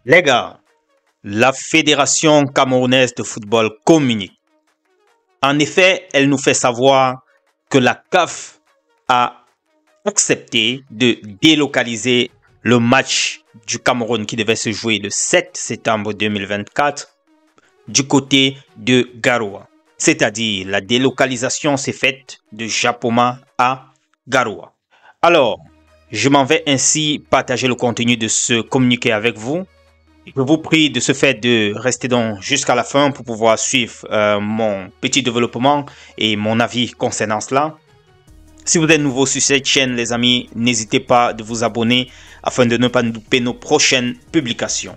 Les gars, la Fédération camerounaise de football communique. En effet, elle nous fait savoir que la CAF a accepté de délocaliser le match du Cameroun qui devait se jouer le 7 septembre 2024 du côté de Garoua. C'est-à-dire la délocalisation s'est faite de Japoma à Garoua. Alors, je m'en vais ainsi partager le contenu de ce communiqué avec vous. Je vous prie de ce fait de rester donc jusqu'à la fin pour pouvoir suivre mon petit développement et mon avis concernant cela. Si vous êtes nouveau sur cette chaîne, les amis, n'hésitez pas de vous abonner afin de ne pas louper nos prochaines publications.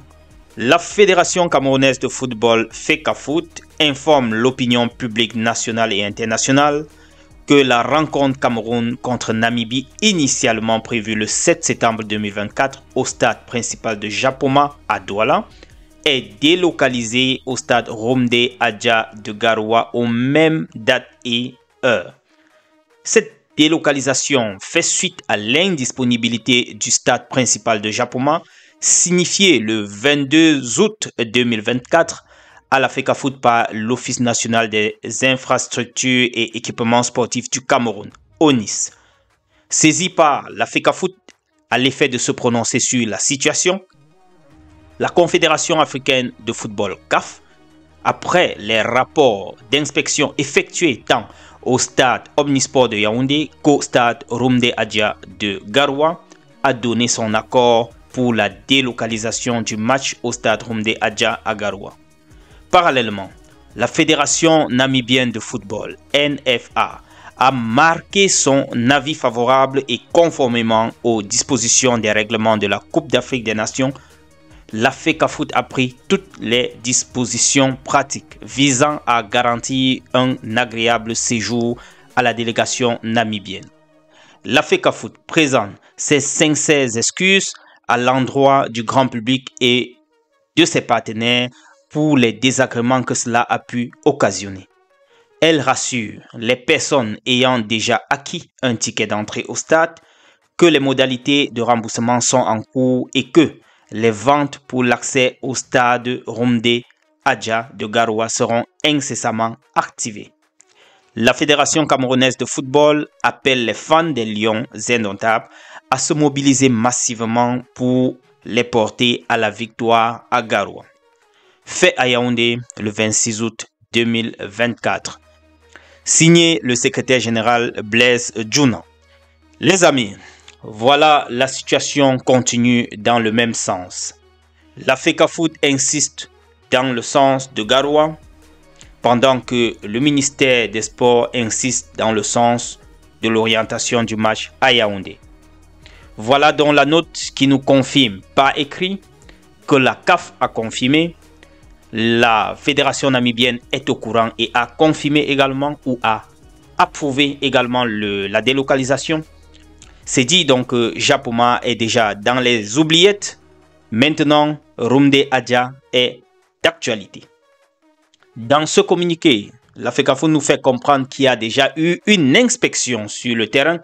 La Fédération camerounaise de football FECAFOOT informe l'opinion publique nationale et internationale que la rencontre Cameroun contre Namibie, initialement prévue le 7 septembre 2024 au stade principal de Japoma à Douala, est délocalisée au stade Romde Adja de Garoua aux mêmes dates et heures. Cette délocalisation fait suite à l'indisponibilité du stade principal de Japoma, signifié le 22 août 2024 à la FECAFOOT par l'Office national des infrastructures et équipements sportifs du Cameroun, ONIS. Saisi par la FECAFOOT à l'effet de se prononcer sur la situation, la Confédération africaine de football CAF, après les rapports d'inspection effectués tant au stade Omnisport de Yaoundé qu'au stade Romde Adja de Garoua, a donné son accord pour la délocalisation du match au stade Romde Adja à Garoua. Parallèlement, la Fédération namibienne de football, NFA, a marqué son avis favorable et conformément aux dispositions des règlements de la Coupe d'Afrique des Nations, la FECAFOOT a pris toutes les dispositions pratiques visant à garantir un agréable séjour à la délégation namibienne. La FECAFOOT présente ses sincères excuses à l'endroit du grand public et de ses partenaires pour les désagréments que cela a pu occasionner. Elle rassure les personnes ayant déjà acquis un ticket d'entrée au stade que les modalités de remboursement sont en cours et que les ventes pour l'accès au stade Romde Adja de Garoua seront incessamment activées. La Fédération camerounaise de football appelle les fans des Lions indomptables à se mobiliser massivement pour les porter à la victoire à Garoua. Fait à Yaoundé le 26 août 2024. Signé le secrétaire général Blaise Djouna. Les amis, voilà, la situation continue dans le même sens. La FECAFOOT insiste dans le sens de Garoua, pendant que le ministère des Sports insiste dans le sens de l'orientation du match à Yaoundé. Voilà donc la note qui nous confirme par écrit que la CAF a confirmé. La Fédération namibienne est au courant et a confirmé également ou a approuvé également la délocalisation. C'est dit donc que Japoma est déjà dans les oubliettes. Maintenant, Romde Adja est d'actualité. Dans ce communiqué, la FECAFOOT nous fait comprendre qu'il y a déjà eu une inspection sur le terrain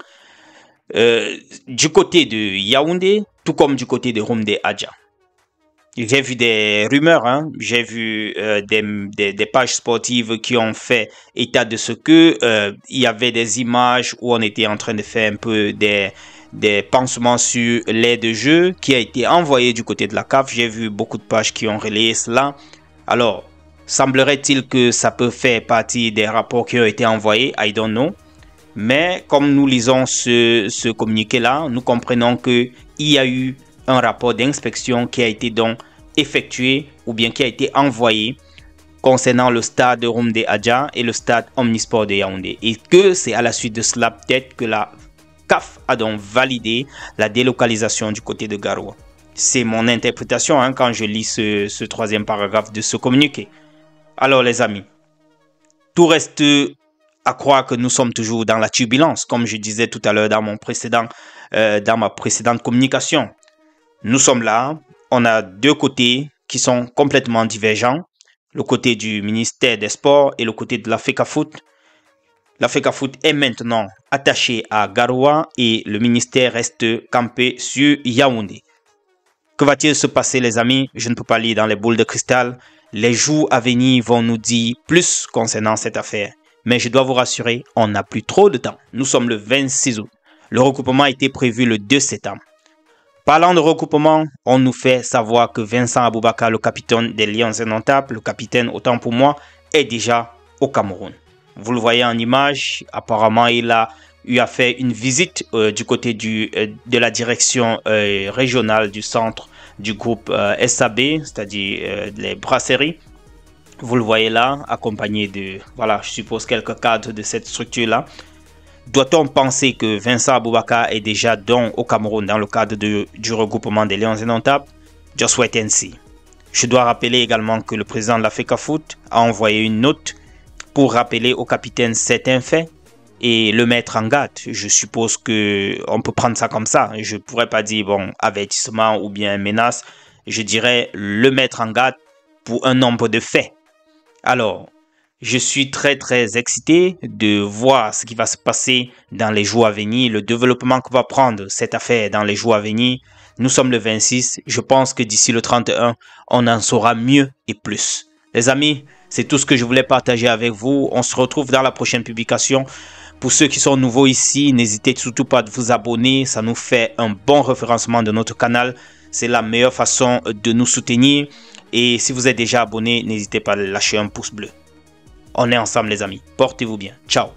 du côté de Yaoundé, tout comme du côté de Romde Adja. J'ai vu des rumeurs, j'ai vu des pages sportives qui ont fait état de ce que il y avait des images où on était en train de faire un peu des pansements sur l'aire de jeu qui a été envoyé du côté de la CAF. J'ai vu beaucoup de pages qui ont relayé cela. Alors, semblerait-il que ça peut faire partie des rapports qui ont été envoyés? I don't know. Mais comme nous lisons ce communiqué-là, nous comprenons qu'il y a eu un rapport d'inspection qui a été donc effectué ou bien qui a été envoyé concernant le stade de Romde Adja et le stade Omnisport de Yaoundé. Et que c'est à la suite de cela peut-être que la CAF a donc validé la délocalisation du côté de Garoua. C'est mon interprétation quand je lis ce troisième paragraphe de ce communiqué. Alors les amis, tout reste à croire que nous sommes toujours dans la turbulence, comme je disais tout à l'heure dans ma précédente communication. Nous sommes là, on a deux côtés qui sont complètement divergents, le côté du ministère des Sports et le côté de la FECAFOOT. La FECAFOOT est maintenant attachée à Garoua et le ministère reste campé sur Yaoundé. Que va-t-il se passer les amis? Je ne peux pas lire dans les boules de cristal. Les jours à venir vont nous dire plus concernant cette affaire. Mais je dois vous rassurer, on n'a plus trop de temps. Nous sommes le 26 août. Le recoupement a été prévu le 2 septembre. Parlant de recoupement, on nous fait savoir que Vincent Aboubakar, le capitaine des Lions indomptables, le capitaine autant pour moi, est déjà au Cameroun. Vous le voyez en image, apparemment il a eu à faire une visite du côté de la direction régionale du centre du groupe SAB, c'est-à-dire les brasseries. Vous le voyez là, accompagné de, voilà, je suppose quelques cadres de cette structure-là. Doit-on penser que Vincent Aboubakar est déjà au Cameroun dans le cadre du regroupement des Lions indomptables? Just wait and see. Je dois rappeler également que le président de l'Africa Foot a envoyé une note pour rappeler au capitaine certains faits et le mettre en garde. Je suppose qu'on peut prendre ça comme ça. Je ne pourrais pas dire, bon, avertissement ou bien menace. Je dirais le mettre en garde pour un nombre de faits. Alors, je suis très excité de voir ce qui va se passer dans les jours à venir, le développement que va prendre cette affaire dans les jours à venir. Nous sommes le 26, je pense que d'ici le 31, on en saura mieux et plus. Les amis, c'est tout ce que je voulais partager avec vous. On se retrouve dans la prochaine publication. Pour ceux qui sont nouveaux ici, n'hésitez surtout pas à vous abonner. Ça nous fait un bon référencement de notre canal. C'est la meilleure façon de nous soutenir. Et si vous êtes déjà abonné, n'hésitez pas à lâcher un pouce bleu. On est ensemble les amis. Portez-vous bien. Ciao.